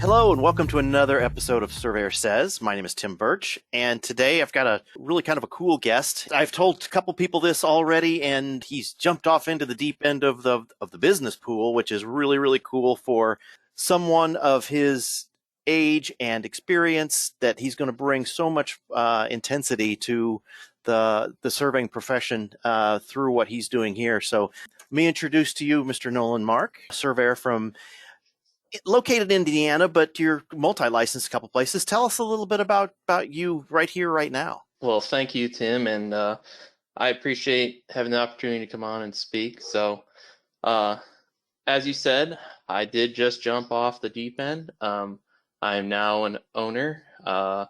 Hello and welcome to another episode of Surveyor Says. My name is Tim Burch, and today I've got a really kind of a cool guest. I've told a couple people this already, and he's jumped off into the deep end of the business pool, which is really, really cool for someone of his age and experience, that he's going to bring so much intensity to the surveying profession through what he's doing here. So let me introduce to you Mr. Nolan Mark, surveyor located in Indiana, but you're multi-licensed a couple places. Tell us a little bit about you right here, right now. Well, thank you, Tim, and I appreciate having the opportunity to come on and speak. So, as you said, I did just jump off the deep end. I am now an owner. I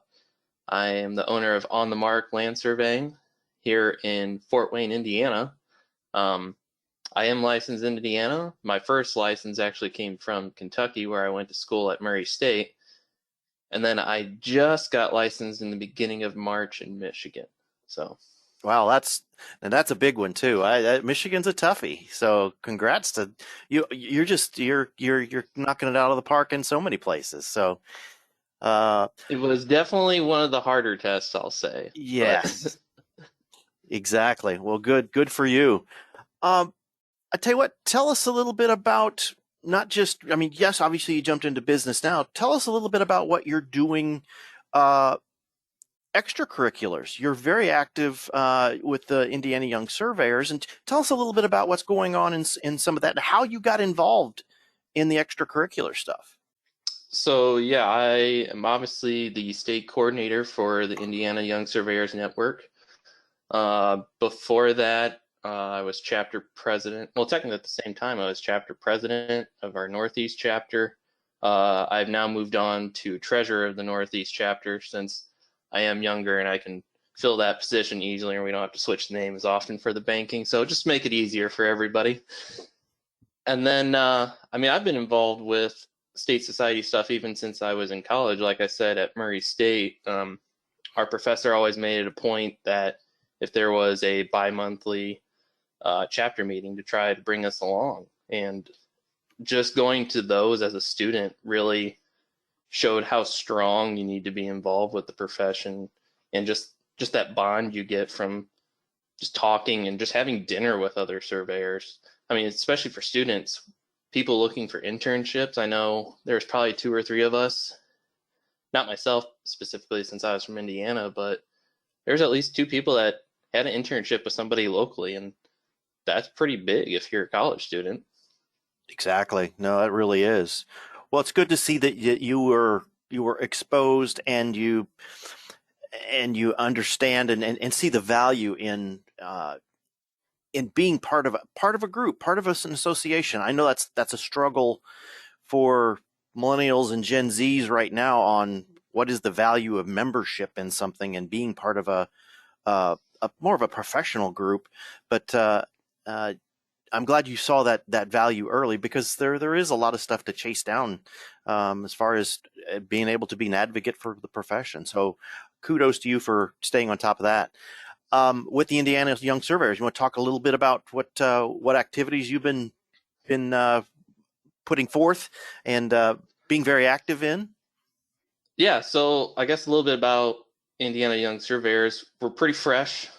am the owner of On the Mark Land Surveying here in Fort Wayne, Indiana. I am licensed in Indiana. My first license actually came from Kentucky, where I went to school at Murray State. And then I just got licensed in the beginning of March in Michigan. So, wow, that's a big one too. Michigan's a toughie. So, congrats to you. You're knocking it out of the park in so many places. So, it was definitely one of the harder tests, I'll say. Yes, exactly. Well, good for you. I tell you what, tell us a little bit about not just, I mean, yes, obviously you jumped into business now. Tell us a little bit about what you're doing, extracurriculars. You're very active with the Indiana Young Surveyors, and tell us a little bit about what's going on in some of that and how you got involved in the extracurricular stuff. So, yeah, I am obviously the state coordinator for the Indiana Young Surveyors Network. Before that, I was chapter president. Well, technically at the same time, I was chapter president of our Northeast chapter. I've now moved on to treasurer of the Northeast chapter since I am younger and I can fill that position easily, and we don't have to switch the name as often for the banking. So just make it easier for everybody. And then, I've been involved with state society stuff even since I was in college. Like I said, at Murray State, our professor always made it a point that if there was a bi-monthly chapter meeting, to try to bring us along. And just going to those as a student really showed how strong you need to be involved with the profession, and just that bond you get from just talking and just having dinner with other surveyors. I mean, especially for students, people looking for internships. I know there's probably 2 or 3 of us, not myself specifically since I was from Indiana, but there's at least 2 people that had an internship with somebody locally, and that's pretty big if you're a college student. Exactly. No, it really is. Well, it's good to see that you were exposed, and you understand and see the value in being part of a group, part of an association. I know that's a struggle for millennials and Gen Zs right now on what is the value of membership in something and being part of a more of a professional group. But I'm glad you saw that value early, because there is a lot of stuff to chase down as far as being able to be an advocate for the profession. So kudos to you for staying on top of that. With the Indiana Young Surveyors, you want to talk a little bit about what activities you've been putting forth and being very active in? Yeah, so I guess a little bit about Indiana Young Surveyors. We're pretty fresh.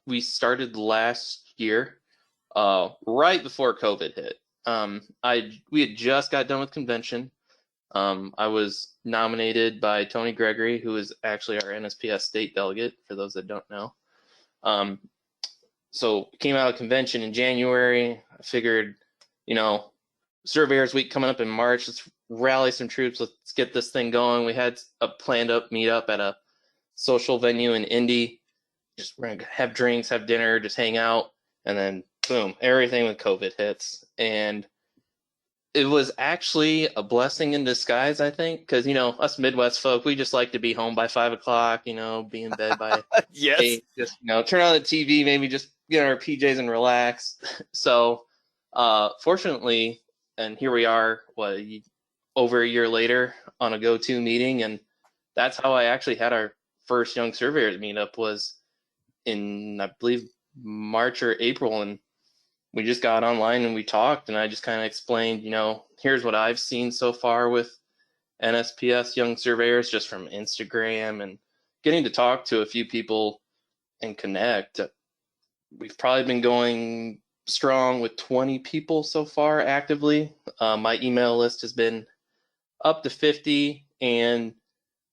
We started last year, right before COVID hit. We had just got done with convention. I was nominated by Tony Gregory, who is actually our NSPS state delegate, for those that don't know. So came out of convention in January. I figured, Surveyors Week coming up in March, let's rally some troops, let's get this thing going. We had a planned up meetup at a social venue in Indi. We're gonna have drinks, have dinner, just hang out, and then boom, everything with COVID hits. And it was actually a blessing in disguise, I think, because us Midwest folk, we just like to be home by 5 o'clock, be in bed by Yes. 8, just turn on the TV, maybe just get our PJs and relax. So fortunately, and here we are, over a year later on a go-to meeting, and that's how I actually had our first Young Surveyors meetup, was in, I believe, March or April, and we just got online and we talked, and I just kind of explained, here's what I've seen so far with NSPS Young Surveyors just from Instagram and getting to talk to a few people and connect. We've probably been going strong with 20 people so far actively. My email list has been up to 50, and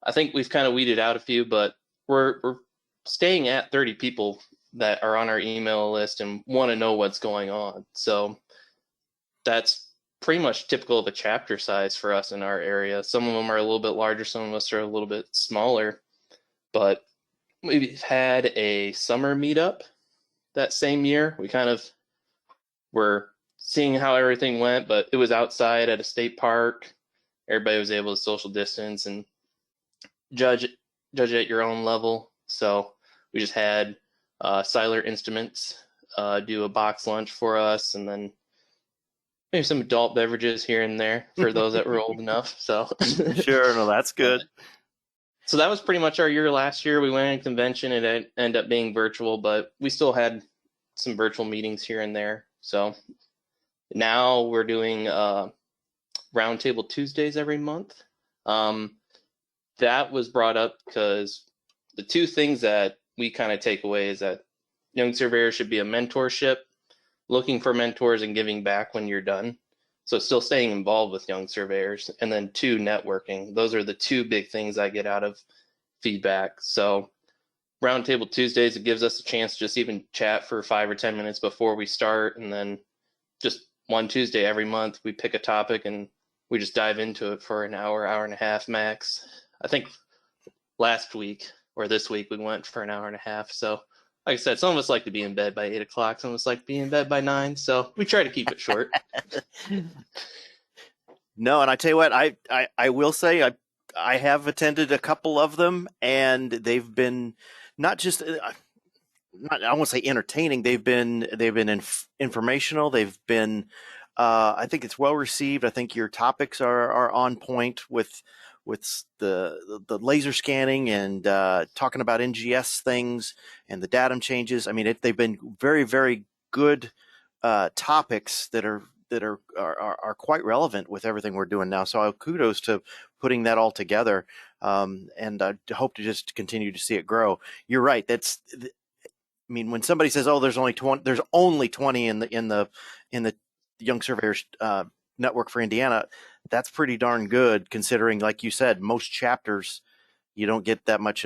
I think we've kind of weeded out a few, but we're staying at 30 people that are on our email list and want to know what's going on. So that's pretty much typical of a chapter size for us in our area. Some of them are a little bit larger, some of us are a little bit smaller, but we've had a summer meetup that same year. We kind of were seeing how everything went, but it was outside at a state park. Everybody was able to social distance and judge at your own level. So we just had Siler Instruments do a box lunch for us, and then maybe some adult beverages here and there for those that were old enough. So Sure, no, that's good. So that was pretty much our year last year. We went to a convention. It ended up being virtual, but we still had some virtual meetings here and there. So now we're doing Roundtable Tuesdays every month. That was brought up because the two things that we kind of take away is that young surveyors should be a mentorship, looking for mentors and giving back when you're done. So still staying involved with young surveyors. And then two, networking. Those are the two big things I get out of feedback. So Roundtable Tuesdays, it gives us a chance to just even chat for 5 or 10 minutes before we start. And then just one Tuesday every month, we pick a topic and we just dive into it for an hour, hour and a half max. I think last week or this week, we went for an hour and a half. So like I said, some of us like to be in bed by 8 o'clock. Some of us like to be in bed by 9. So we try to keep it short. No, and I tell you what, I will say I have attended a couple of them, and they've been not just I won't say entertaining. They've been informational. They've been I think it's well received. I think your topics are on point with the laser scanning and talking about NGS things and the datum changes. I mean, they've been very, very good topics that are quite relevant with everything we're doing now. So kudos to putting that all together, and I hope to just continue to see it grow. You're right. I mean, when somebody says, "Oh, there's only 20 in the Young Surveyors network for Indiana," that's pretty darn good, considering, like you said, most chapters you don't get that much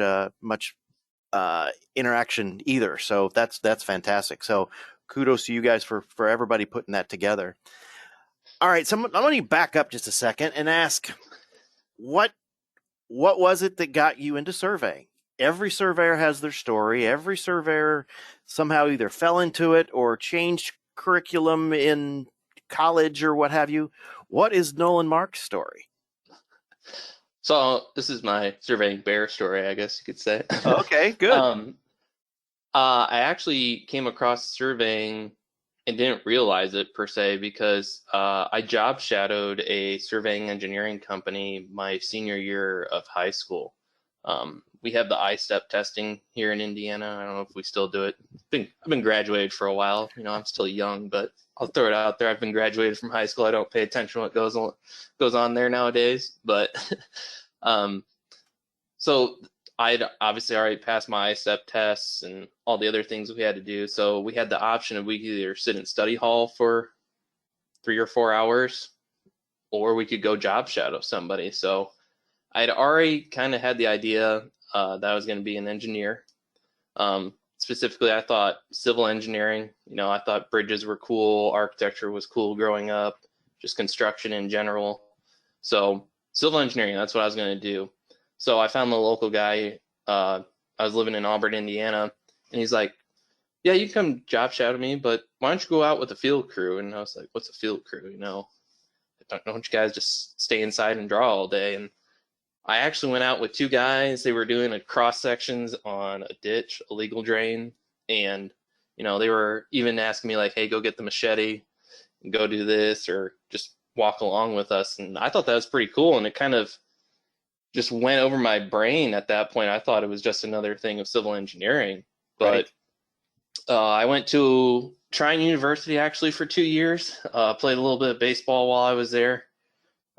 interaction either. So that's fantastic. So kudos to you guys for everybody putting that together. All right, so I'm going to back up just a second and ask, what was it that got you into surveying? Every surveyor has their story. Every surveyor somehow either fell into it or changed curriculum in college or what have you. What is Nolan Mark's story? So this is my surveying bear story, I guess you could say. Okay, good. I actually came across surveying and didn't realize it per se because I job shadowed a surveying engineering company my senior year of high school. We have the I-step testing here in Indiana. I don't know if we still do it. I've been graduated for a while. You know, I'm still young, but I'll throw it out there. I've been graduated from high school. I don't pay attention to what goes on there nowadays. But so I'd obviously already passed my I-step tests and all the other things we had to do. So we had the option of we could either sit in study hall for 3 or 4 hours, or we could go job shadow somebody. So I'd already kind of had the idea that I was going to be an engineer. Specifically, I thought civil engineering. You know, I thought bridges were cool, architecture was cool growing up, just construction in general. So civil engineering, that's what I was going to do. So I found the local guy. I was living in Auburn, Indiana, and he's like, "Yeah, you can come job shadow me, but why don't you go out with a field crew?" And I was like, "What's a field crew? You know, don't you guys just stay inside and draw all day?" And I actually went out with 2 guys. They were doing a cross sections on a ditch, a legal drain. And, you know, they were even asking me like, "Hey, go get the machete and go do this," or just walk along with us. And I thought that was pretty cool. And it kind of just went over my brain at that point. I thought it was just another thing of civil engineering. But right. I went to Trine University actually for 2 years. Played a little bit of baseball while I was there.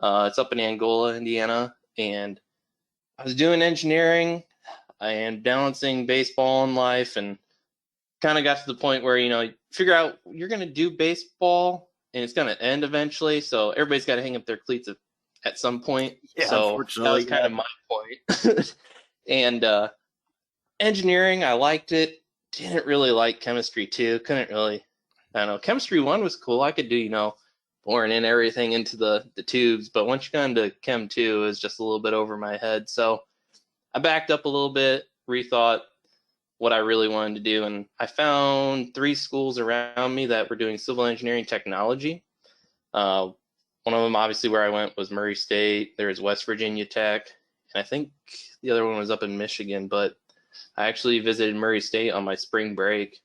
It's up in Angola, Indiana. and I was doing engineering and balancing baseball and life, and kind of got to the point where, you figure out you're going to do baseball and it's going to end eventually. So everybody's got to hang up their cleats at some point. Yeah, So that was unfortunately, kind of my point. And engineering, I liked it. Didn't really like chemistry too. Couldn't really, I don't know. Chemistry one was cool. I could do, pouring in everything into the tubes. But once you got into chem two, it was just a little bit over my head. So I backed up a little bit, rethought what I really wanted to do. And I found 3 schools around me that were doing civil engineering technology. One of them, obviously, where I went was Murray State. There's West Virginia Tech. And I think the other one was up in Michigan. But I actually visited Murray State on my spring break,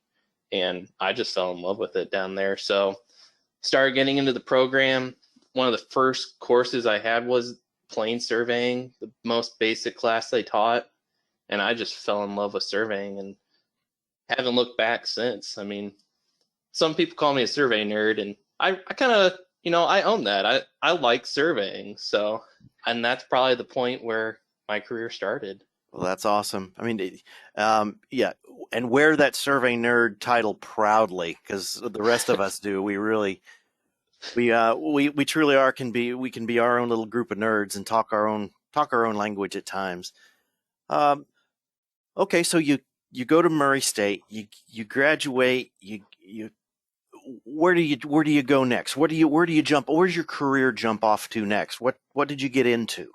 and I just fell in love with it down there. So started getting into the program. One of the first courses I had was plane surveying, the most basic class they taught. And I just fell in love with surveying and haven't looked back since. I mean, some people call me a survey nerd, and I kind of, I own that. I like surveying. So, and that's probably the point where my career started. well, that's awesome. I mean, yeah, and wear that survey nerd title proudly, because the rest of us do. We really, we truly we can be our own little group of nerds and talk our own language at times. Um, okay, so you go to Murray State, you graduate, you where do you go next? Where do you jump? Where's your career jump off to next? What did you get into?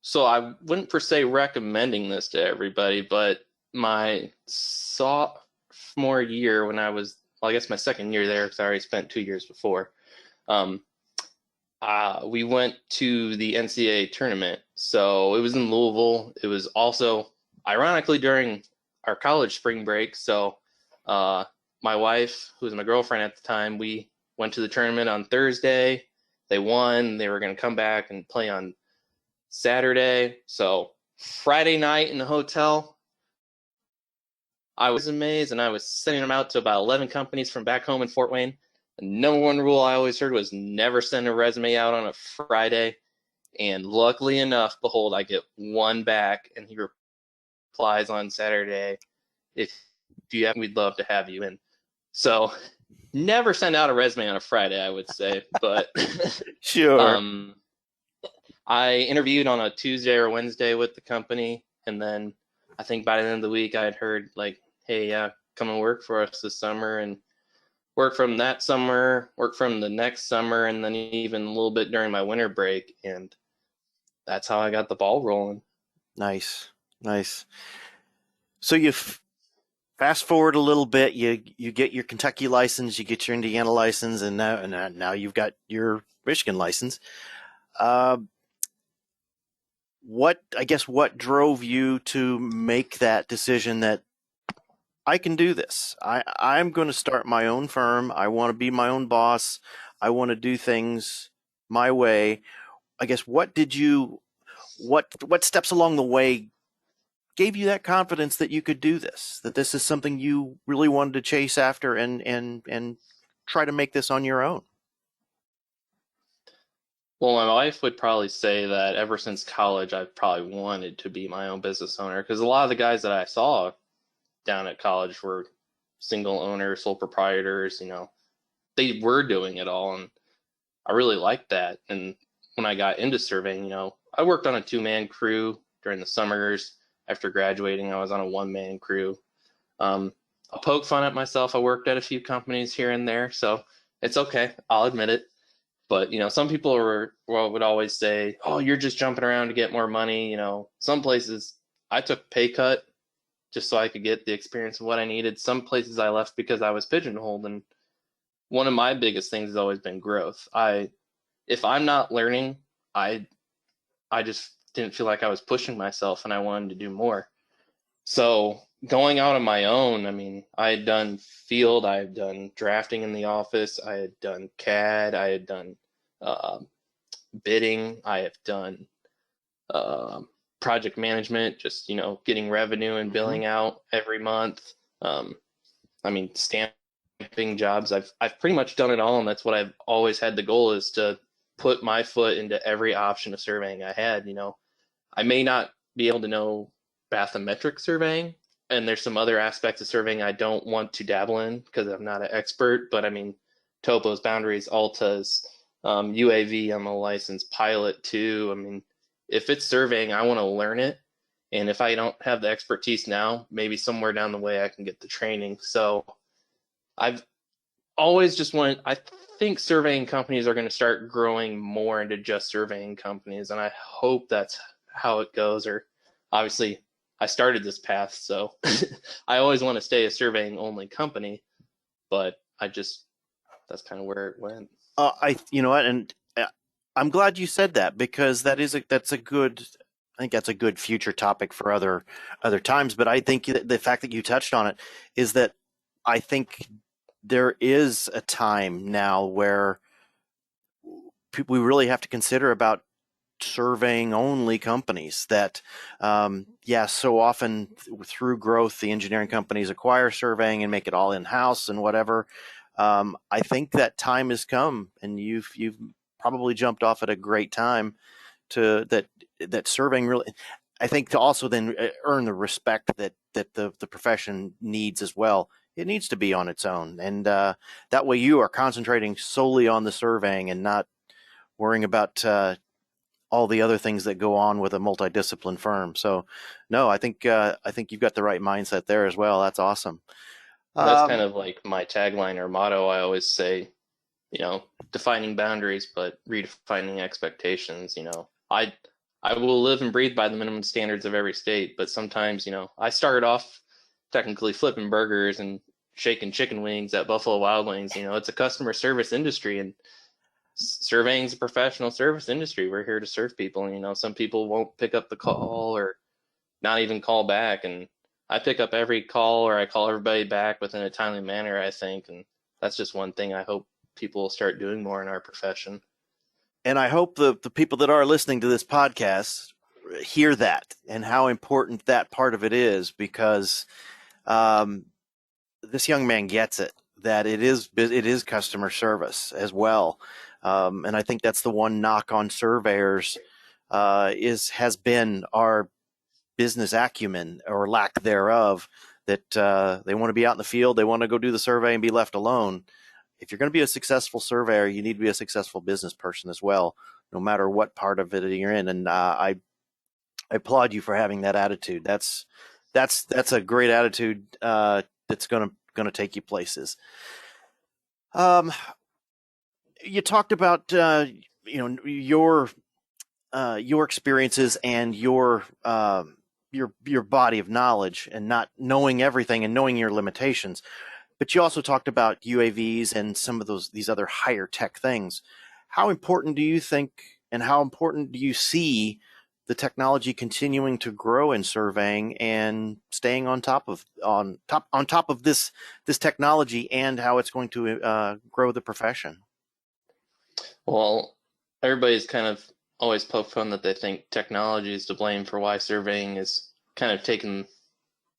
So I wouldn't per se recommending this to everybody, but my sophomore year, when I was, well, I guess my second year there, because I already spent 2 years before, um, we went to the NCAA tournament. So it was in Louisville. It was also, ironically, during our college spring break. So my wife, who was my girlfriend at the time, we went to the tournament on Thursday. They won. They were going to come back and play on Saturday. So Friday night in the hotel, I was amazed, and I was sending them out to about 11 companies from back home in Fort Wayne. The number one rule I always heard was never send a resume out on a Friday. And luckily enough, behold, I get one back, and he replies on Saturday, if you have, we'd love to have you. And so never send out a resume on a Friday, I would say. But Sure. I interviewed on a Tuesday or Wednesday with the company, and then I think by the end of the week I had heard like, hey, come and work for us this summer, and work from that summer, work from the next summer, and then even a little bit during my winter break. And that's how I got the ball rolling. Nice. So you fast forward a little bit, you get your Kentucky license, you get your Indiana license, and now you've got your Michigan license. What drove you to make that decision that I can do this? I'm going to start my own firm. I want to be my own boss. I want to do things my way. I guess what steps along the way gave you that confidence that you could do this, that this is something you really wanted to chase after and try to make this on your own? Well, my wife would probably say that ever since college, I've probably wanted to be my own business owner, because a lot of the guys that I saw down at college were single owners, sole proprietors, they were doing it all. And I really liked that. And when I got into surveying, I worked on a 2-man crew during the summers. After graduating, I was on a 1-man crew. I'll poke fun at myself. I worked at a few companies here and there, so it's okay. I'll admit it. But, some people would always say, oh, you're just jumping around to get more money. Some places I took a pay cut just so I could get the experience of what I needed. Some places I left because I was pigeonholed. And one of my biggest things has always been growth. If I'm not learning, I just didn't feel like I was pushing myself, and I wanted to do more. So going out on my own, I mean, I had done field, I had done drafting in the office, I had done CAD, I had done bidding, I have done project management, just, getting revenue and billing out every month. I mean, stamping jobs, I've pretty much done it all, and that's what I've always had the goal is to put my foot into every option of surveying I had. I may not be able to know bathymetric surveying, and there's some other aspects of surveying I don't want to dabble in because I'm not an expert, but I mean, topos, boundaries, altas, UAV, I'm a licensed pilot too. I mean, if it's surveying, I want to learn it. And if I don't have the expertise now, maybe somewhere down the way I can get the training. So I've always just wanted, I think surveying companies are going to start growing more into just surveying companies. And I hope that's how it goes. Or obviously, I started this path, so I always want to stay a surveying only company, but that's kind of where it went. You know what, and I'm glad you said that, because that's a good, I think that's a good future topic for other times. But I think the fact that you touched on it is that I think there is a time now where we really have to consider about surveying only companies that, so often through growth, the engineering companies acquire surveying and make it all in-house and whatever. I think that time has come, and you've probably jumped off at a great time that surveying really, I think, to also then earn the respect that the profession needs as well. It needs to be on its own, and that way you are concentrating solely on the surveying and not worrying about all the other things that go on with a multidiscipline firm. So, no, I think you've got the right mindset there as well. That's awesome. That's kind of like my tagline or motto. I always say, defining boundaries, but redefining expectations. I will live and breathe by the minimum standards of every state, but sometimes, I started off technically flipping burgers and shaking chicken wings at Buffalo Wild Wings. It's a customer service industry, and surveying is a professional service industry. We're here to serve people. Some people won't pick up the call or not even call back, and I pick up every call, or I call everybody back within a timely manner, I think. And that's just one thing I hope people will start doing more in our profession. And I hope the people that are listening to this podcast hear that and how important that part of it is, because this young man gets it, that it is customer service as well. And I think that's the one knock on surveyors has been our business acumen, or lack thereof, that they want to be out in the field, they want to go do the survey and be left alone. If you're going to be a successful surveyor, you need to be a successful business person as well, no matter what part of it you're in. And I applaud you for having that attitude. That's a great attitude that's going to take you places. You talked about your experiences and your body of knowledge, and not knowing everything and knowing your limitations. But you also talked about UAVs and some of these other higher tech things. How important do you think, and how important do you see the technology continuing to grow in surveying and staying on top of this technology, and how it's going to grow the profession? Well, everybody's kind of always poked fun that they think technology is to blame for why surveying is kind of taken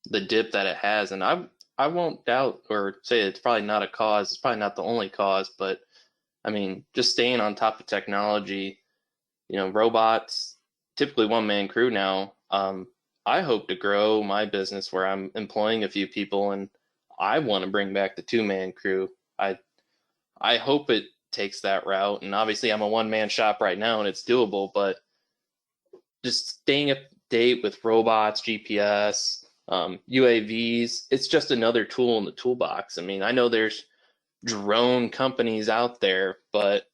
the dip that it has. And I won't doubt or say it's probably not a cause. It's probably not the only cause, but I mean, just staying on top of technology, robots, typically one-man crew now. I hope to grow my business where I'm employing a few people, and I want to bring back the two-man crew. I hope it takes that route. And obviously I'm a one-man shop right now and it's doable, but just staying up to date with robots, GPS, UAVs, it's just another tool in the toolbox. I mean, I know there's drone companies out there, but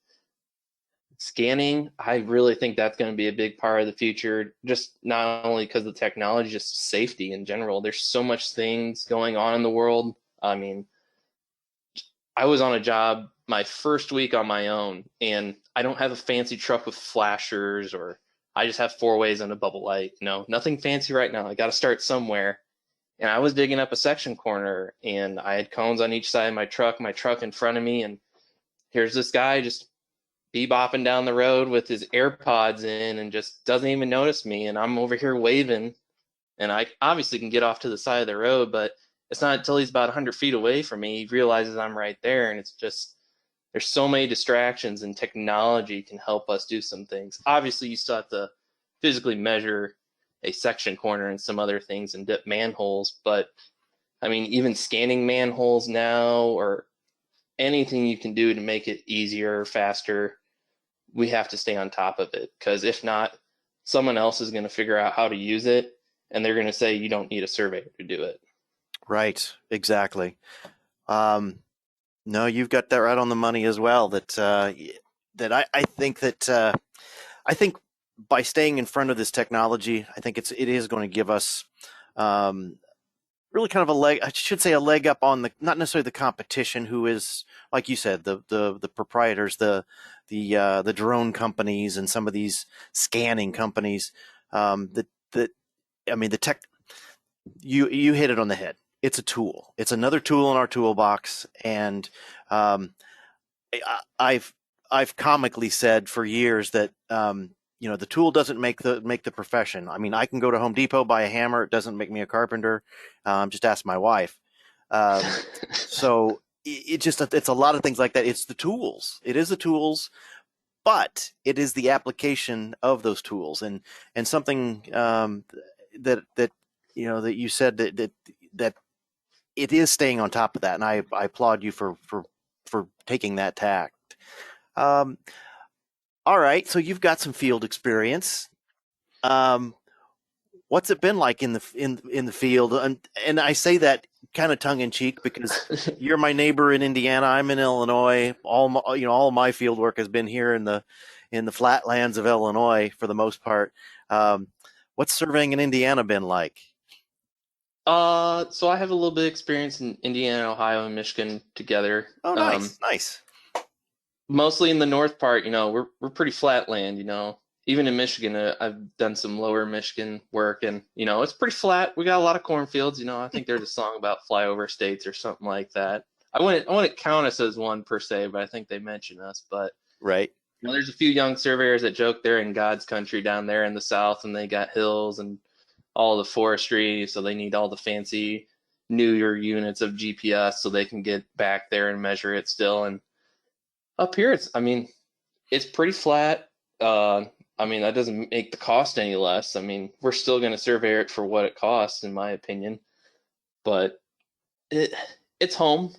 scanning, I really think that's going to be a big part of the future, just not only because of the technology, just safety in general. There's so much things going on in the world. I mean, I was on a job my first week on my own, and I don't have a fancy truck with flashers, or I just have four ways and a bubble light. No, nothing fancy right now. I got to start somewhere. And I was digging up a section corner, and I had cones on each side of my truck in front of me, and here's this guy just bebopping down the road with his AirPods in and just doesn't even notice me. And I'm over here waving, and I obviously can get off to the side of the road, but it's not until he's about 100 feet away from me he realizes I'm right there. And it's just there's so many distractions, and technology can help us do some things. Obviously, you still have to physically measure a section corner and some other things and dip manholes, but I mean, even scanning manholes now, or anything you can do to make it easier, faster, we have to stay on top of it, because if not, someone else is going to figure out how to use it, and they're going to say you don't need a surveyor to do it. Right. Exactly. No, you've got that right on the money as well. I think I think by staying in front of this technology, I think it is going to give us um, really kind of a leg. I should say a leg up on the not necessarily the competition, who is like you said the proprietors, the drone companies, and some of these scanning companies. That I mean the tech. You hit it on the head. It's a tool. It's another tool in our toolbox, and um, I've comically said for years that the tool doesn't make the profession. I mean, I can go to Home Depot, buy a hammer. It doesn't make me a carpenter. Just ask my wife. So it's a lot of things like that. It's the tools. It is the tools, but it is the application of those tools, and something that that you said that it is staying on top of that, and I applaud you for taking that tact. Um, all right, so you've got some field experience. Um, what's it been like in the field? And I say that kind of tongue in cheek because you're my neighbor in Indiana. I'm in Illinois. All my field work has been here in the flatlands of Illinois for the most part. Um, what's surveying in Indiana been like? So I have a little bit of experience in Indiana, Ohio, and Michigan together. Oh, nice, nice. Mostly in the north part, we're pretty flat land, Even in Michigan, I've done some lower Michigan work, and it's pretty flat. We got a lot of cornfields. I think there's a song about flyover states or something like that. I wouldn't count us as one per se, but I think they mention us. But Right. there's a few young surveyors that joke they're in God's country down there in the south, and they got hills and all the forestry, so they need all the fancy newer units of GPS so they can get back there and measure it still. And up here, it's pretty flat. That doesn't make the cost any less. We're still going to survey it for what it costs, in my opinion. But it's home.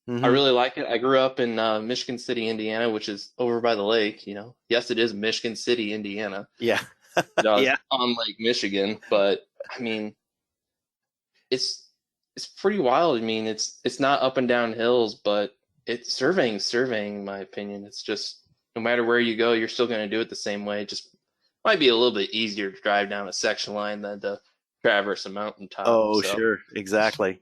I Mm-hmm. really like it. I grew up in Michigan City, Indiana, which is over by the lake. Yes, it is Michigan City, Indiana. Yeah. Does Yeah. on Lake Michigan, but it's pretty wild. It's not up and down hills, but it's surveying, in my opinion. It's just no matter where you go, you're still going to do it the same way. It just might be a little bit easier to drive down a section line than to traverse a mountaintop. Oh, So, sure. Exactly.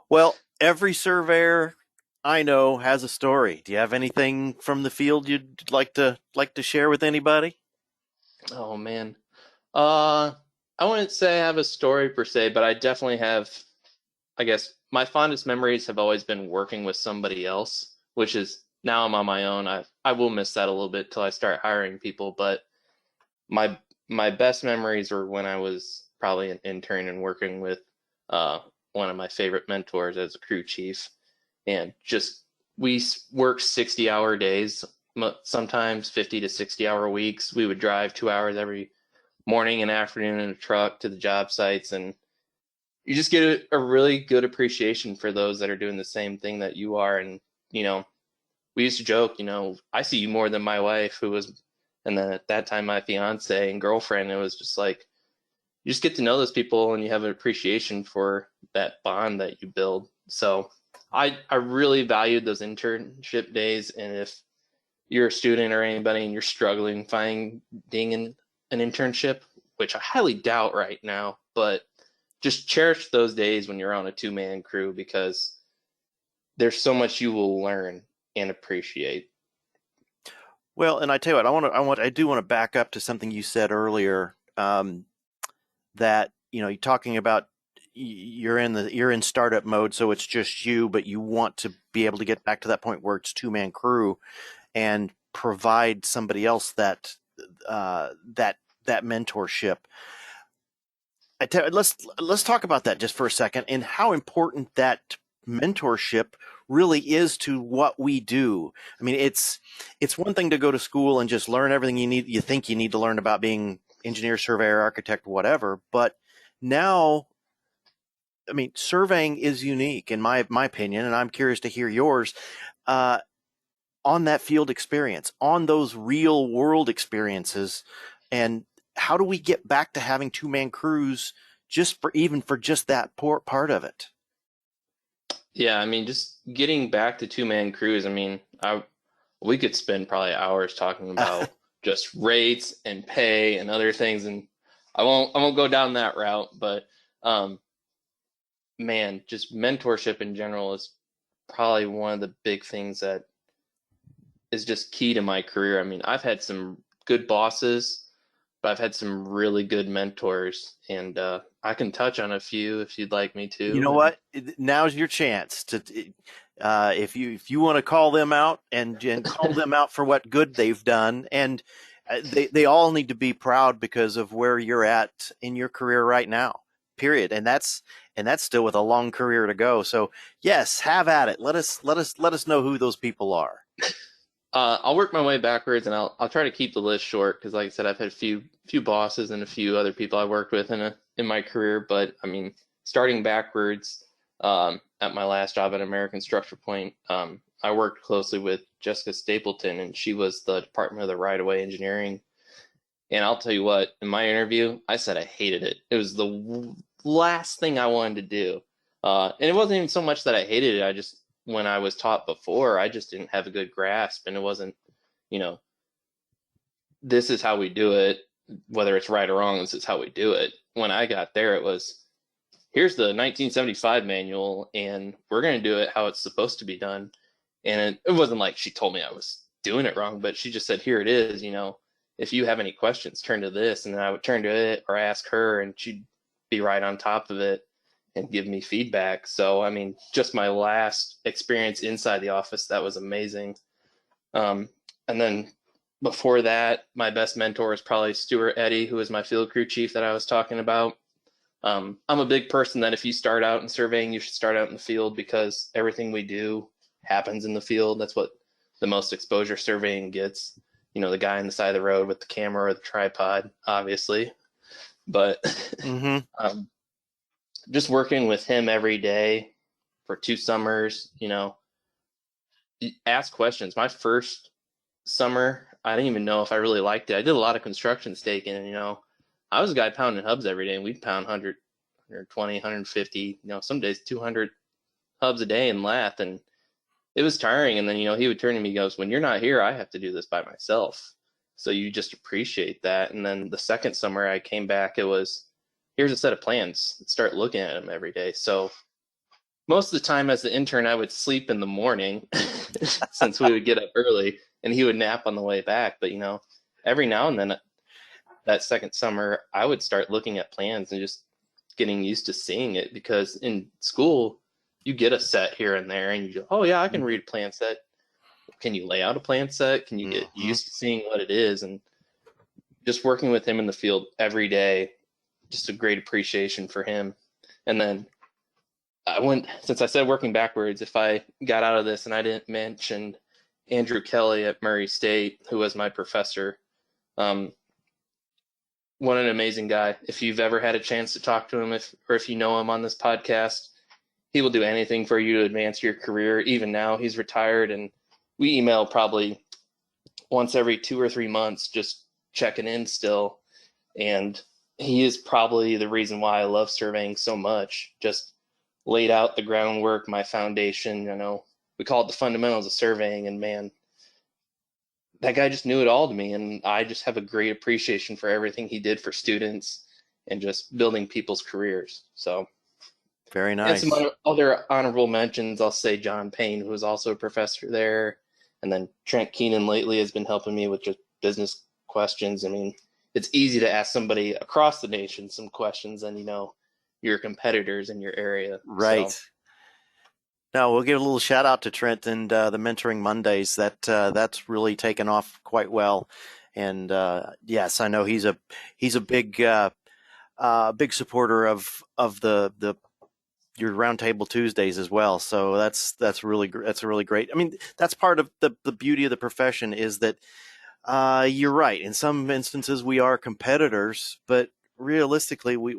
Well, every surveyor I know has a story. Do you have anything from the field you'd like to share with anybody? oh man, uh, I wouldn't say I have a story per se, but I definitely have. I guess my fondest memories have always been working with somebody else, which is now I'm on my own. I will miss that a little bit till I start hiring people, but my my best memories were when I was probably an intern and working with uh, one of my favorite mentors as a crew chief, and just we worked 60-hour days, sometimes 50 to 60-hour weeks. We would drive 2 hours every morning and afternoon in a truck to the job sites, and you just get a really good appreciation for those that are doing the same thing that you are. And we used to joke, I see you more than my wife, who was, and then at that time my fiance and girlfriend. It was just like you just get to know those people, and you have an appreciation for that bond that you build. So I really valued those internship days. And if you're a student or anybody and you're struggling finding an internship, which I highly doubt right now, but just cherish those days when you're on a two-man crew, because there's so much you will learn and appreciate. Well, and I tell you what, I do want to back up to something you said earlier. That you're talking about you're in startup mode, so it's just you, but you want to be able to get back to that point where it's two-man crew and provide somebody else that mentorship. Let's talk about that just for a second, and how important that mentorship really is to what we do. I mean, it's one thing to go to school and just learn everything you think you need to learn about being engineer, surveyor, architect, whatever. But now, I mean, surveying is unique in my opinion, and I'm curious to hear yours. Uh, on that field experience, on those real world experiences, and how do we get back to having two-man crews just for just that part of it? Yeah, I mean, just getting back to two-man crews, I mean, we could spend probably hours talking about just rates and pay and other things, and I won't go down that route, but man, just mentorship in general is probably one of the big things that is just key to my career. I mean, I've had some good bosses, but I've had some really good mentors, and I can touch on a few if you'd like me You to. know And what? Now's your chance to, if you want to call them out and call them out for what good they've done, and they all need to be proud because of where you're at in your career right now. Period. And that's still with a long career to go. So yes, have at it. Let us know who those people are. I'll work my way backwards, and I'll try to keep the list short because, like I said, I've had a few bosses and a few other people I worked with in my career. But I mean, starting backwards, at my last job at American Structure Point, I worked closely with Jessica Stapleton, and she was the Department of the Right-of-Way Engineering. And I'll tell you what, in my interview, I said I hated it. It was the last thing I wanted to do. And it wasn't even so much that I hated it. I just, when I was taught before, I just didn't have a good grasp. And it wasn't, you know, this is how we do it, whether it's right or wrong, this is how we do it. When I got there, it was, here's the 1975 manual, and we're going to do it how it's supposed to be done. And it wasn't like she told me I was doing it wrong, but she just said, here it is, if you have any questions, turn to this. And then I would turn to it or ask her, and she'd be right on top of it and give me feedback. So, I mean, just my last experience inside the office, that was amazing. And then before that, my best mentor is probably Stuart Eddy, who is my field crew chief that I was talking about. I'm a big person that if you start out in surveying, you should start out in the field because everything we do happens in the field. That's what the most exposure surveying gets. The guy on the side of the road with the camera or the tripod, obviously. But just working with him every day for 2 summers, ask questions. My first summer, I didn't even know if I really liked it. I did a lot of construction staking, and I was a guy pounding hubs every day, and we'd pound 100, 120, 150, some days 200 hubs a day in lath, and it was tiring. And then, he would turn to me and goes, when you're not here, I have to do this by myself. So you just appreciate that. And then the second summer I came back, it was, here's a set of plans. Start looking at them every day. So most of the time as the intern, I would sleep in the morning since we would get up early, and he would nap on the way back. But, every now and then that second summer, I would start looking at plans and just getting used to seeing it, because in school, you get a set here and there and you go, oh yeah, I can read a plan set. Can you lay out a plan set? Can you get used to seeing what it is? And just working with him in the field every day, just a great appreciation for him. And then since I said working backwards, if I got out of this and I didn't mention Andrew Kelly at Murray State, who was my professor, what an amazing guy. If you've ever had a chance to talk to him, or if you know him on this podcast, he will do anything for you to advance your career. Even now, he's retired, and we email probably once every 2 or 3 months, just checking in still. And he is probably the reason why I love surveying so much. Just laid out the groundwork, my foundation. We call it the fundamentals of surveying, and man, that guy just knew it all to me. And I just have a great appreciation for everything he did for students and just building people's careers. So. Very nice. And some other honorable mentions, I'll say John Payne, who was also a professor there. And then Trent Keenan lately has been helping me with just business questions. I mean, it's easy to ask somebody across the nation some questions and, your competitors in your area. Right. So. Now, we'll give a little shout out to Trent and the Mentoring Mondays. That's really taken off quite well. And yes, I know he's a big supporter of the your Roundtable Tuesdays as well. So that's really great. I mean, that's part of the beauty of the profession is that you're right. In some instances, we are competitors, but realistically, we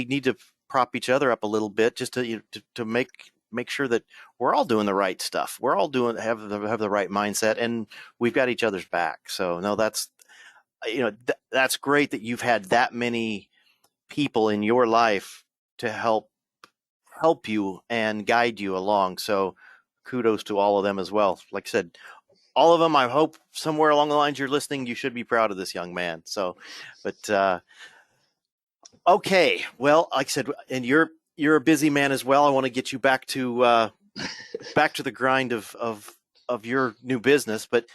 need to prop each other up a little bit just to make sure that we're all doing the right stuff. We're all have the right mindset, and we've got each other's back. So no, that's great that you've had that many people in your life to help you and guide you along. So kudos to all of them as well. Like I said, all of them, I hope somewhere along the lines you're listening, you should be proud of this young man. So, but okay, well, like I said, and you're a busy man as well. I want to get you back to the grind of your new business, but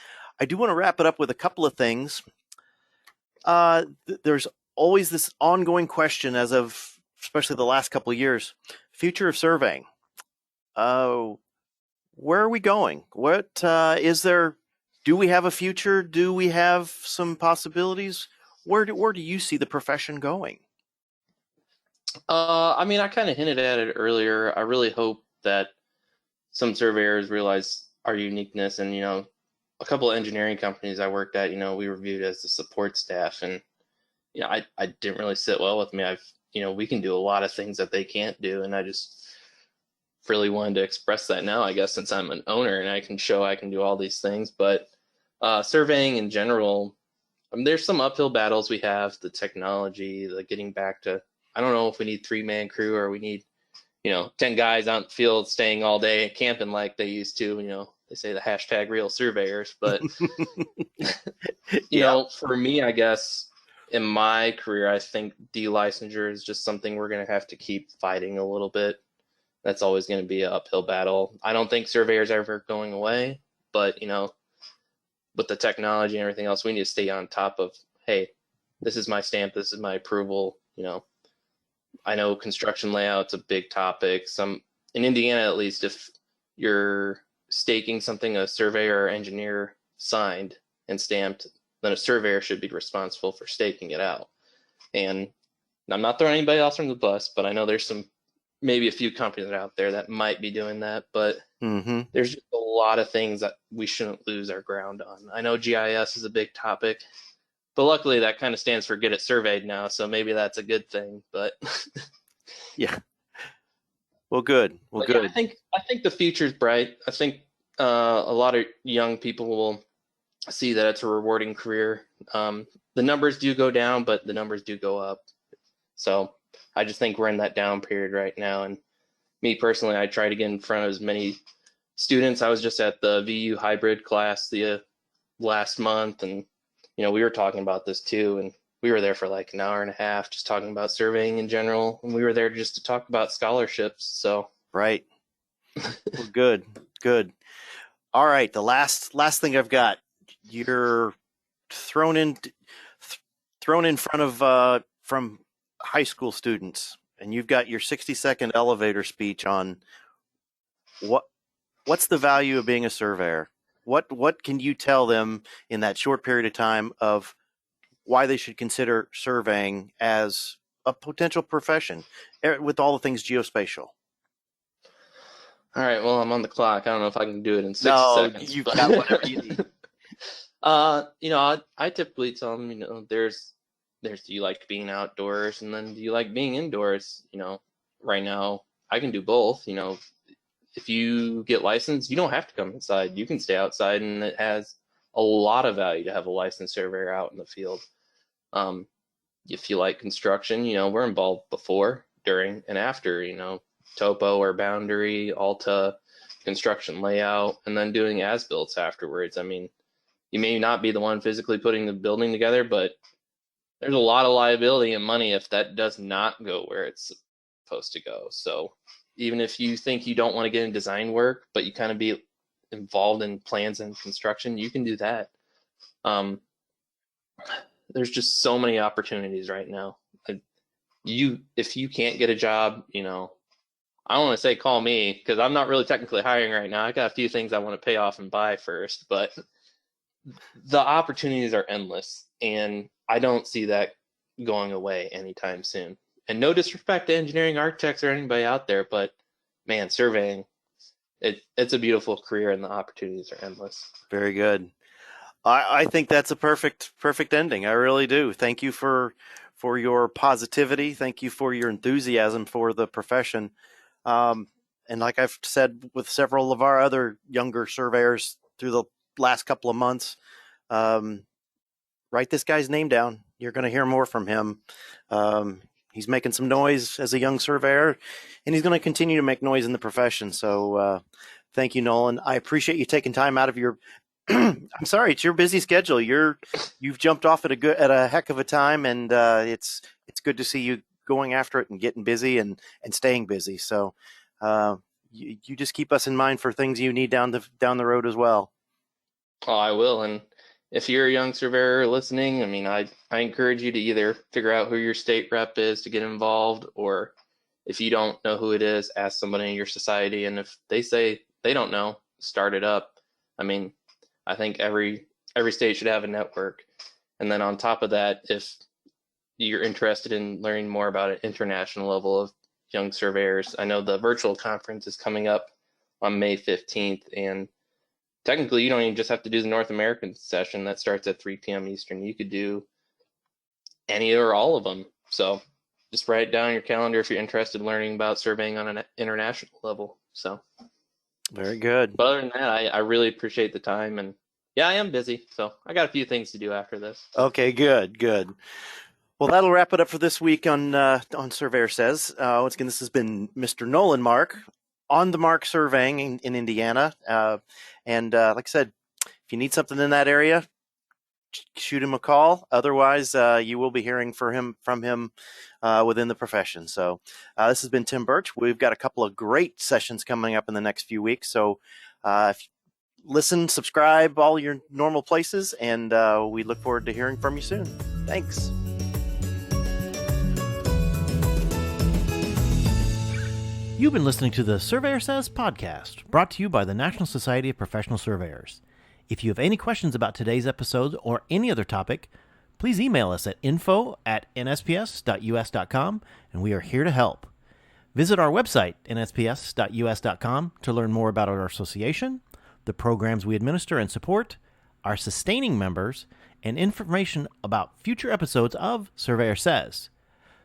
I do want to wrap it up with a couple of things. There's always this ongoing question as of especially the last couple of years, future of surveying. Where are we going? What is there? Do we have a future? Do we have some possibilities? Where do you see the profession going? I mean, I kind of hinted at it earlier. I really hope that some surveyors realize our uniqueness, and a couple of engineering companies I worked at, we were viewed as the support staff, and I didn't really sit well with me. We can do a lot of things that they can't do, and I just really wanted to express that now, I guess, since I'm an owner and I can show I can do all these things. But surveying in general, there's some uphill battles we have, the technology, the getting back to, I don't know if we need 3-man crew or we need 10 guys out in the field staying all day camping like they used to. They say the hashtag real surveyors, but for me, I guess in my career, I think delicensure is just something we're going to have to keep fighting a little bit. That's always going to be an uphill battle. I don't think surveyors are ever going away, but with the technology and everything else, we need to stay on top of, hey, this is my stamp, this is my approval. I know construction layout's a big topic. In Indiana, at least, if you're staking something a surveyor or engineer signed and stamped, then a surveyor should be responsible for staking it out. And I'm not throwing anybody else from the bus, but I know there's maybe a few companies out there that might be doing that, but there's just a lot of things that we shouldn't lose our ground on. I know GIS is a big topic, but luckily that kind of stands for get it surveyed now, so maybe that's a good thing. But yeah, well, good. Well, good. Yeah, I think the future's bright. I think a lot of young people will see that it's a rewarding career. The numbers do go down, but the numbers do go up. So I just think we're in that down period right now. And me personally, I try to get in front of as many students. I was just at the VU hybrid class the last month, and we were talking about this too, and we were there for like an hour and a half just talking about surveying in general, and we were there just to talk about scholarships. So right. Well, good. All right, the last thing I've got, you're thrown in front of from high school students, and you've got your 60-second elevator speech on what's the value of being a surveyor. What can you tell them in that short period of time of why they should consider surveying as a potential profession with all the things geospatial? All right, well, I'm on the clock. I don't know if I can do it in 60 seconds. You've got whatever you need. I typically tell them, there's do you like being outdoors, and then do you like being indoors? Right now I can do both. If you get licensed, you don't have to come inside. You can stay outside, and it has a lot of value to have a licensed surveyor out in the field. If you like construction, we're involved before, during, and after, topo or boundary, alta, construction layout, and then doing as-builts afterwards. I mean, you may not be the one physically putting the building together, but there's a lot of liability and money if that does not go where it's supposed to go. So even if you think you don't want to get in design work, but you kind of be involved in plans and construction, you can do that. There's just so many opportunities right now. If you can't get a job, I don't want to say call me, because I'm not really technically hiring right now. I got a few things I want to pay off and buy first, but the opportunities are endless, and I don't see that going away anytime soon. and no disrespect to engineering architects or anybody out there, but man, surveying, it's a beautiful career and the opportunities are endless. Very good. I think that's a perfect ending. I really do. Thank you for your positivity. Thank you for your enthusiasm for the profession. And like I've said with several of our other younger surveyors through the last couple of months, write this guy's name down. You're going to hear more from him. He's making some noise as a young surveyor, and he's going to continue to make noise in the profession. So thank you, Nolan. I appreciate you taking time out of your I'm sorry, it's your busy schedule. You've jumped off at a heck of a time, and it's good to see you going after it and getting busy and staying busy. So you just keep us in mind for things you need down the road as well. Oh, I will. And if you're a young surveyor listening, I mean, I encourage you to either figure out who your state rep is to get involved, or if you don't know who it is, ask somebody in your society. And if they say they don't know, start it up. I mean, I think every state should have a network. And then on top of that, if you're interested in learning more about an international level of young surveyors, I know the virtual conference is coming up on May 15th, and technically you don't even just have to do the North American session that starts at 3 p.m. Eastern. You could do any or all of them. So just write it down on your calendar if you're interested in learning about surveying on an international level. So very good. But other than that, I really appreciate the time, and yeah, I am busy, so I got a few things to do after this. Okay, good. Well, that'll wrap it up for this week on Surveyor Says. Once again, this has been Mr. Nolan Mark on the Mark Surveying in Indiana. And like I said, if you need something in that area, shoot him a call. Otherwise, you will be hearing from him within the profession. So this has been Tim Burch. We've got a couple of great sessions coming up in the next few weeks. So listen, subscribe, all your normal places, and we look forward to hearing from you soon. Thanks. You've been listening to the Surveyor Says podcast, brought to you by the National Society of Professional Surveyors. If you have any questions about today's episode or any other topic, please email us at info@nsps.us.com, and we are here to help. Visit our website, nsps.us.com, to learn more about our association, the programs we administer and support, our sustaining members, and information about future episodes of Surveyor Says.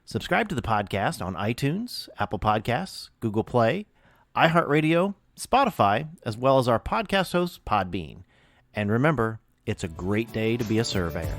Subscribe to the podcast on iTunes, Apple Podcasts, Google Play, iHeartRadio, Spotify, as well as our podcast host, Podbean. And remember, it's a great day to be a surveyor.